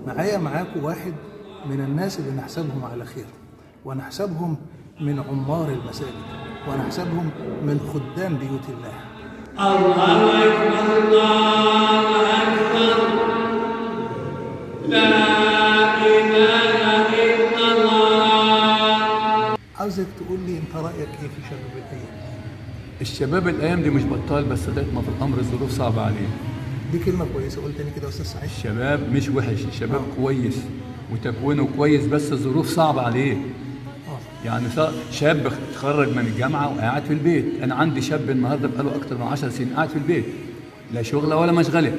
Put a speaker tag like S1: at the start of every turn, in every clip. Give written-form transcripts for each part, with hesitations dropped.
S1: معاكم واحد من الناس اللي نحسبهم على خير، ونحسبهم من عمار المساجد، ونحسبهم من خدام بيوت الله.
S2: الله أكبر الله أكبر لا إله إلا الله.
S1: عاوزك تقول لي انت رايك ايه في شباب الايام؟
S3: الشباب الايام دي مش بطال، بس لغايه ما في الامر الظروف صعبه عليه.
S1: دي كلمه كويسه، قول تاني كده يا استاذ سعيد.
S3: الشباب مش وحش، الشباب كويس وتكوينه كويس، بس الظروف صعبه عليه. يعني شاب اتخرج من الجامعه وقاعد في البيت. انا عندي شاب النهارده بقاله اكتر من 10 سنين قاعد في البيت، لا شغله ولا مشغله.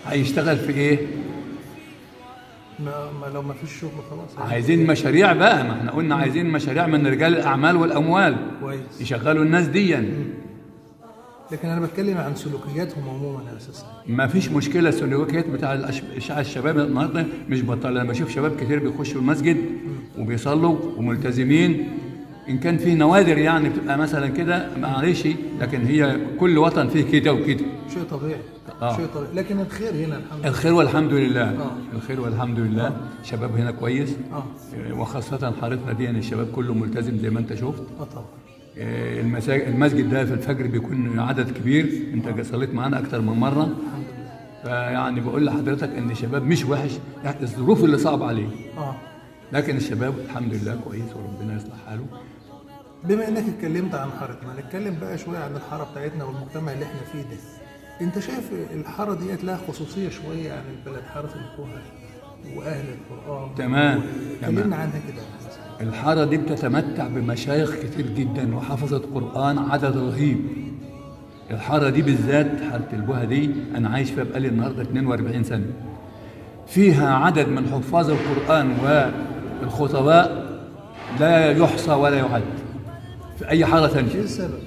S3: هيشتغل في ايه؟
S1: ما لو ما فيش شغل خلاص.
S3: عايزين مشاريع بقى، ما احنا قلنا عايزين مشاريع من رجال الاعمال والاموال
S1: كويس
S3: يشغلوا الناس دي.
S1: لكن انا بتكلم عن سلوكياتهم عموما يا استاذ سعيد.
S3: ما فيش مشكله، السلوكيات بتاع الشباب النهارده مش بطال. انا بشوف شباب كتير بيخشوا المسجد وبيصلوا وملتزمين، ان كان في نوادر يعني بتبقى مثلا كده معلش، لكن هي كل وطن فيه كده وكده.
S1: شيء طبيعي. شيء طبيعي، لكن الخير هنا الحمد لله.
S3: الخير والحمد لله. الخير والحمد لله. الشباب هنا كويس. وخاصه حارتنا دي يعني الشباب كله ملتزم زي ما انت شفت.
S1: طبعا.
S3: المسجد ده في الفجر بيكون عدد كبير، انت صليت معانا اكتر من مره.
S1: الحمد لله.
S3: فيعني بقول لحضرتك ان الشباب مش وحش، يعني الظروف اللي صعبه عليه. لكن الشباب الحمد لله كويس وربنا يصلح حاله.
S1: بما انك اتكلمت عن حارتنا، نتكلم بقى شويه عن الحاره بتاعتنا والمجتمع اللي احنا فيه ده. انت شايف الحاره ديت لها خصوصيه شويه عن البلد، حاره الكوهه واهل القران.
S3: تمام.
S1: كلمنا عنها كده.
S3: الحاره دي بتتمتع بمشايخ كتير جدا وحفظت قران عدد رهيب. الحاره دي بالذات حاره البوهه دي انا عايش فيها بقالي النهارده 42 سنه. فيها عدد من حفاظ القران والخطباء لا يحصى ولا يعد في اي حاره ثانيه.
S1: ايه السبب؟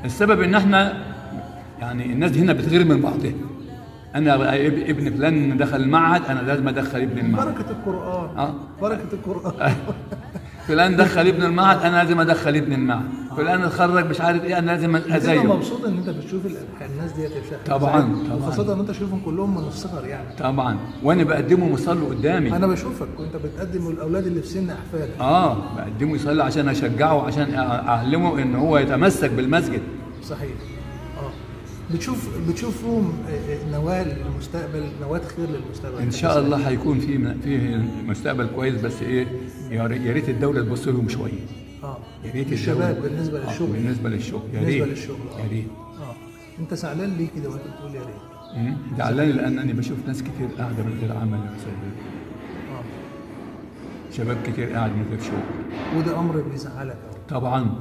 S3: السبب ان احنا يعني الناس هنا بتغير من بعضها. انا ابن فلان دخل المعهد، انا لازم ادخل ابن المعهد.
S1: بركه القران. بركه القران.
S3: فلان دخل ابن المعهد، انا لازم ادخل ابن المعهد. فلان اتخرج مش عارف ايه، انا لازم ازيه.
S1: انا مبسوط ان انت بتشوف الناس ديت يا شيخ.
S3: طبعا.
S1: وخاصه ان انت شايفهم كلهم من الصغر يعني.
S3: طبعا. وانا بقدمهم يصلوا قدامي.
S1: انا بشوفك وانت بتقدم الاولاد اللي في سن احفادك.
S3: بقدمه يصلي عشان اشجعه، عشان اعلمه ان هو يتمسك بالمسجد.
S1: صحيح. بتشوف فيهم نواه للمستقبل، نواه خير للمستقبل.
S3: ان شاء الله هيكون في مستقبل كويس، بس ايه يا ريت الدوله تبص لهم شويه.
S1: يا ريت الشباب بالنسبه للشغل.
S3: بالنسبه للشغل يا ريت.
S1: انت زعلان ليه كده وانت بتقول يا ريت؟
S3: زعلان لانني بشوف ناس كتير قاعده من غير عمل يا استاذ. شباب كتير قاعد من غير شغل،
S1: وده امر بيزعلك.
S3: طبعا.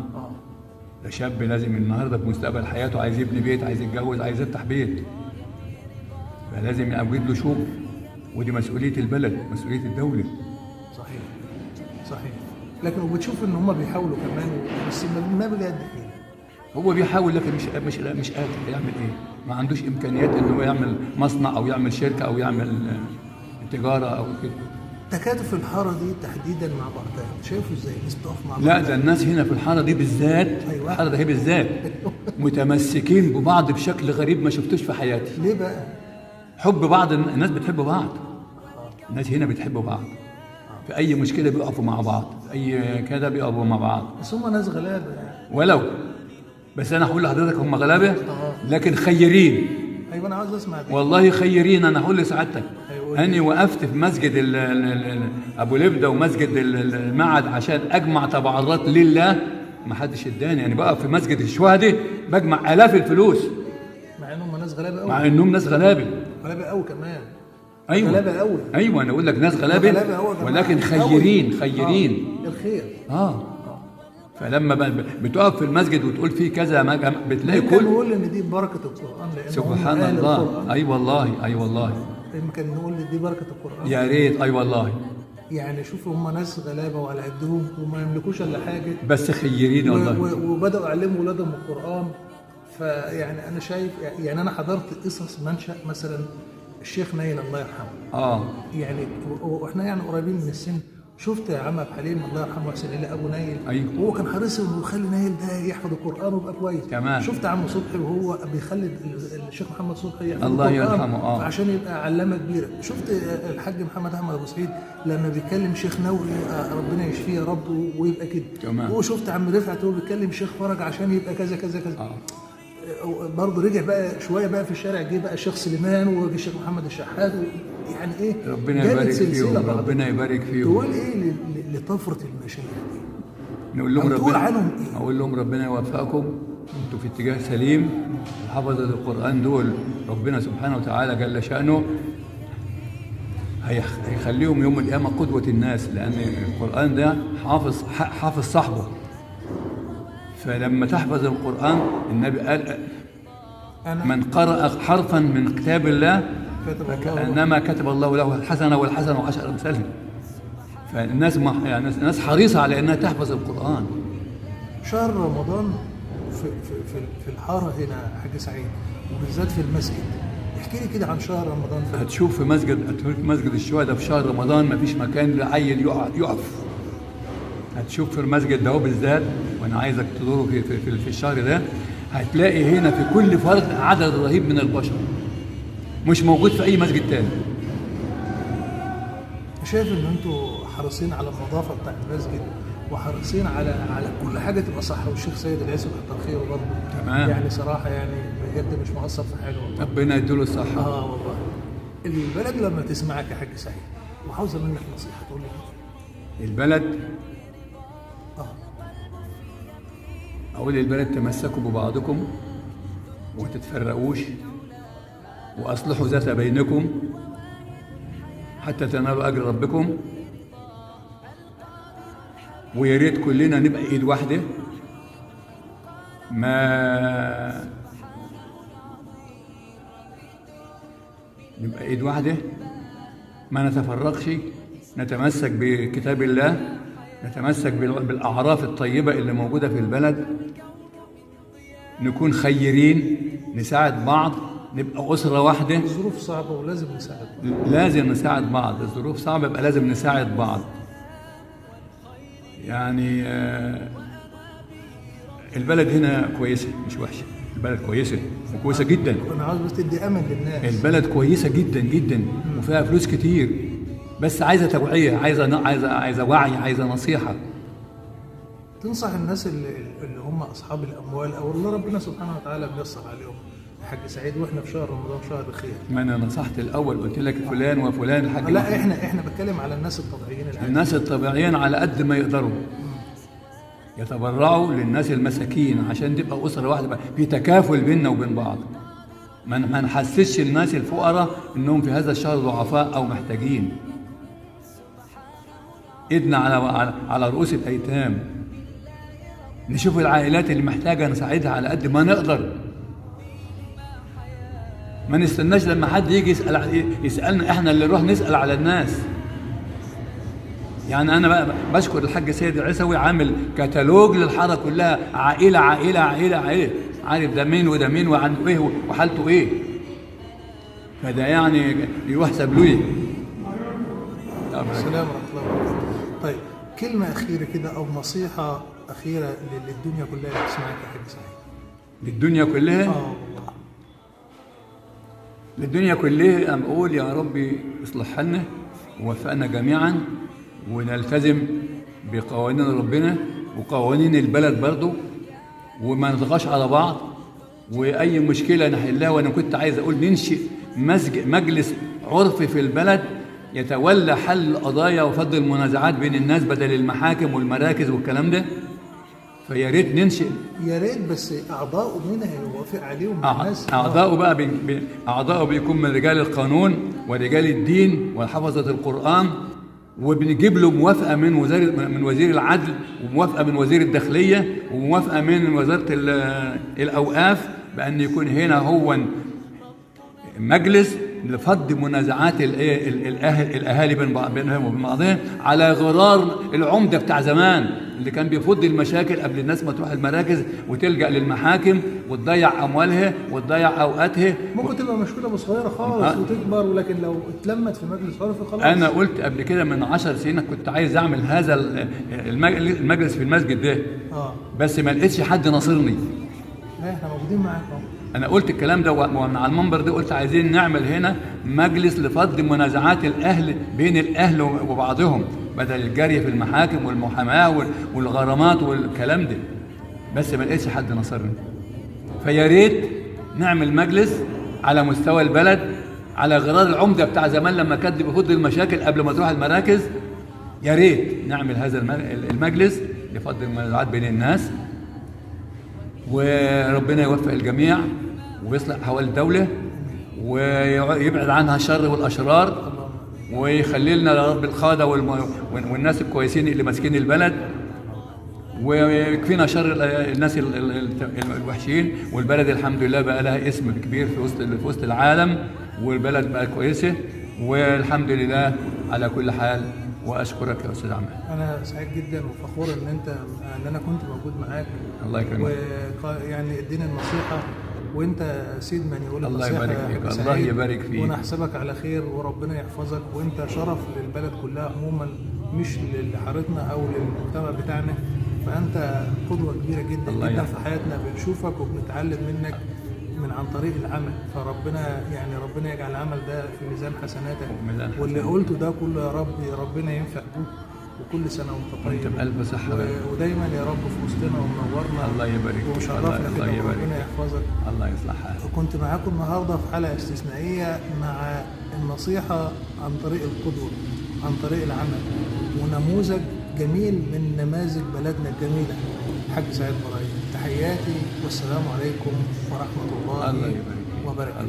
S3: ده شاب لازم النهارده في مستقبل حياته عايز يبني بيت، عايز يتجوز، عايز يفتح بيت، فلازم يوجد له شغل، ودي مسؤوليه البلد، مسؤوليه الدوله.
S1: صحيح. لكن وبتشوف ان هم بيحاولوا كمان، بس ما بجد حيل.
S3: هو بيحاول لكن مش قادر يعمل ايه؟ ما عندوش امكانيات ان هو يعمل مصنع او يعمل شركه او يعمل تجاره او كده.
S1: تكاتف الحاره دي تحديدا مع بعضها، شايفه ازاي الناس بتقف مع بعض؟
S3: لا ده الناس هنا في الحاره دي بالذات. الحاره دي بالذات متمسكين ببعض بشكل غريب ما شفتوش في حياتي.
S1: ليه بقى؟
S3: حب بعض، الناس بتحب بعض. الناس هنا بتحب بعض، في اي مشكله بيقفوا مع بعض، في اي كده بيقفوا مع بعض.
S1: بس هم ناس غلابه
S3: ولو بس انا هقول لحضرتك هم غلابه لكن خيرين.
S1: ايوه انا عاوز اسمع دي.
S3: والله خيرين. انا هقول لسعادتك أنا وقفت في مسجد أبو لبدة ومسجد المعهد عشان أجمع تبرعات لله، ما حدش اداني. يعني بقف في مسجد الشهداء بجمع آلاف الفلوس،
S1: مع إنهم ناس غلابة أوي.
S3: مع إنهم ناس غلابة
S1: أوي كمان.
S3: أيوة
S1: غلابة أوي.
S3: أيوة أنا أقول لك ناس غلابة ولكن خيرين.
S1: الخير.
S3: فلما بتقف في المسجد وتقول فيه كذا بتلاقي كل
S1: نقول ان دي بركه القران، لان
S3: سبحان الله. اي والله اي والله.
S1: يمكن نقول ان دي بركه القران.
S3: يا ريت. اي والله.
S1: يعني شوفوا هم ناس غلابه وعلى قدهم وما يملكوش الا حاجه،
S3: بس خيرين والله.
S1: وبداوا يعلموا اولادهم القران. فيعني انا شايف، يعني انا حضرت قصص منشأ مثلا الشيخ نايل الله يرحمه.
S3: يعني
S1: واحنا يعني قريبين من السن، شفت يا عم عبد الحليم الله يرحمه ويحسن اليه ابو نايل؟
S3: أيوه.
S1: وهو كان حريص انه يخلي نايل ده يحفظ القران ويبقى كويس.
S3: تمام.
S1: شفت عم صبحي وهو بيخلي الشيخ محمد صبحي يحفظ
S3: الله
S1: القرآن
S3: يرحمه.
S1: عشان يبقى علامه كبيره. شفت الحاج محمد احمد ابو سعيد لما بيكلم شيخ نوري ربنا يشفيه يا رب ويبقى كده.
S3: تمام.
S1: وشفت عم رفعت وهو بيكلم شيخ فرج عشان يبقى كذا كذا كذا. برضه رجع بقى شويه بقى في الشارع، جه بقى الشيخ سليمان والشيخ محمد الشحات يعني ايه،
S3: ربنا
S1: جابت
S3: يبارك
S1: سلسلة
S3: فيهم،
S1: بعض.
S3: ربنا يبارك فيهم.
S1: تقول ايه لطفره المشايخ دي؟
S3: نقول لهم
S1: أو تقول
S3: ربنا،
S1: عنهم إيه؟
S3: اقول لهم ربنا يوفقكم، انتوا في اتجاه سليم. حفظة القرآن دول ربنا سبحانه وتعالى جل شأنه هيخليهم يوم القيامة قدوة الناس، لأن القرآن ده حافظ صاحبه. فلما تحفظ القرآن النبي قال من قرأ حرفا من كتاب الله فكأنما كتب الله له الحسنة والحسنة وعشر أمثالها. فالناس يعني الناس حريصة على أنها تحفظ القرآن.
S1: شهر رمضان في الحاره هنا حاج سعيد، وبالذات في المسجد، احكي لي كده عن شهر رمضان.
S3: هتشوف في مسجد الشهداء في شهر رمضان ما فيش مكان لعيل يقف. هتشوف في المسجد ده بالذات، وانا عايزك تزوره في الشهر ده، هتلاقي هنا في كل فرد عدد رهيب من البشر مش موجود في اي مسجد تاني.
S1: شايف ان انتوا حريصين على النظافه بتاعت المسجد وحريصين على كل حاجه تبقى صح، والشيخ سيد العيسى كتر خيره برضه.
S3: تمام.
S1: يعني صراحه يعني بجد مش مقصر في حاجه والله.
S3: ربنا يديله الصحه.
S1: والله. البلد لما تسمعك يا حاج سعيد وعاوزه منك نصيحه تقول لي ايه؟
S3: البلد اقول للبلد تمسكوا ببعضكم وتتفرقوش، واصلحوا ذات بينكم حتى تنالوا اجر ربكم. ويا ريت كلنا نبقى ايد واحده، ما نبقى ايد واحده، ما نتفرقش، نتمسك بكتاب الله، نتمسك بالاعراف الطيبه اللي موجوده في البلد، نكون خيرين، نساعد بعض، نبقى اسره واحده.
S1: الظروف صعبه ولازم نساعد بعض.
S3: لازم نساعد بعض، الظروف صعبه يبقى لازم نساعد بعض. يعني البلد هنا كويسه مش وحشه، البلد كويسه وكويسه جدا.
S1: انا عاوز بس تدي امل للناس.
S3: البلد كويسه جدا جدا وفيها فلوس كتير، بس عايزه توعيه، عايزه وعي، عايزه نصيحه.
S1: تنصح الناس اللي هم اصحاب الاموال او اللي ربنا سبحانه وتعالى بيسر عليهم حاج سعيد، واحنا في شهر رمضان شهر الخير.
S3: ما انا نصحت الاول قلت لك فلان وفلان الحاج.
S1: لا احنا بتكلم على الناس الطبيعيين
S3: الناس الطبيعيين على قد ما يقدروا يتبرعوا للناس المساكين عشان تبقى اسره واحده، في تكافل بيننا وبين بعض. ما نحسسش الناس الفقراء انهم في هذا الشهر ضعفاء او محتاجين. ايدنا على رؤوس الايتام، نشوف العائلات اللي محتاجه نساعدها على قد ما نقدر. ما نستناش لما حد يجي يسالنا، احنا اللي نروح نسال على الناس. يعني انا بقى بشكر الحاج سيد العيسوي، عامل كتالوج للحاره كلها، عائله عائله عائله عائله، عارف ده مين وده مين وعنده ايه وحالته ايه. فده يعني يحسب له.
S1: السلام ورحمه الله وبركاته. طيب كلمه اخيره كده او نصيحه اخيره للدنيا كلها اللي بتسمعك يا حاج سعيد.
S3: للدنيا كلها؟
S1: والله.
S3: للدنيا كلها أنا بقول يا ربي اصلح لنا ووفقنا جميعا، ونلتزم بقوانين ربنا وقوانين البلد برضو، وما نضغطش على بعض، واي مشكله نحلها. وانا كنت عايز اقول ننشئ مجلس عرفي في البلد يتولى حل القضايا وفض المنازعات بين الناس بدل المحاكم والمراكز والكلام ده. فيا ريت ننشئ،
S1: يا ريت، بس اعضاؤه منها يوافق عليهم الناس.
S3: اعضاؤه بقى اعضاؤه بيكون من رجال القانون ورجال الدين وحفظة القرآن، وبنجيب له موافقه من وزير العدل، وموافقه من وزير الداخليه، وموافقه من وزاره الاوقاف، بان يكون هنا هو مجلس لفض منازعات الاهالي بينهم وبين بعضهم على غرار العمده بتاع زمان. اللي كان بيفض المشاكل قبل الناس ما تروح المراكز وتلجأ للمحاكم وتضيع أموالها وتضيع أوقاتها.
S1: ممكن تبقى مشكله صغيره خالص وتكبر، ولكن لو اتلمت في مجلس عرفي خلاص.
S3: أنا قلت قبل كده من 10 سنين كنت عايز أعمل هذا المجلس في المسجد ده، بس ما لقيتش حد ناصرني.
S1: لا احنا موجودين معاك اهو.
S3: أنا قلت الكلام ده ومن على المنبر ده، قلت عايزين نعمل هنا مجلس لفض منازعات الأهل بين الأهل وبعضهم، بدل الجري في المحاكم والمحاماة والغرامات والكلام ده، بس ما لقيتش حد نصرني. فيا ريت نعمل مجلس على مستوى البلد، على غرار العمدة بتاع زمان لما كان بيفض المشاكل قبل ما تروح المراكز. يا ريت نعمل هذا المجلس لفض المنازعات بين الناس، وربنا يوفق الجميع ويصلح أحوال الدولة ويبعد عنها الشر والأشرار، ويخلي لنا يا رب القادة والناس الكويسين اللي ماسكين البلد، ويكفينا شر الناس الوحشين. والبلد الحمد لله بقى لها اسم كبير في وسط العالم، والبلد بقى كويسة والحمد لله على كل حال. واشكرك يا استاذ عماد.
S1: انا سعيد جدا وفخور ان انا كنت موجود معاك.
S3: الله يكرمك.
S1: ويعني اديني النصيحه، وانت سيد من يقول
S3: الله
S1: النصيحه.
S3: يبارك فيك. الله يبارك فيك.
S1: وانا احسبك على خير وربنا يحفظك، وانت شرف للبلد كلها عموما، مش لحارتنا او للمجتمع بتاعنا. فانت قدوه كبيره جدا جدا في حياتنا، بنشوفك وبنتعلم منك عن طريق العمل. فربنا ربنا يجعل العمل ده في ميزان حسناتك، واللي قلته ده كله يا رب ربنا ينفع بيه. وكل سنه وانت طيب
S3: وانت بألف صحه
S1: ودايما يا رب في وسطنا ومنورنا.
S3: الله يبارك فيك.
S1: وشرفنا كده، وربنا يحفظك.
S3: الله يصلح حالك.
S1: وكنت معاكم النهارده في حلقه استثنائيه مع النصيحه عن طريق القدوه، عن طريق العمل، ونموذج جميل من نماذج بلدنا الجميله الحاج سعيد برايم. تحياتي والسلام عليكم ورحمه الله وبركاته.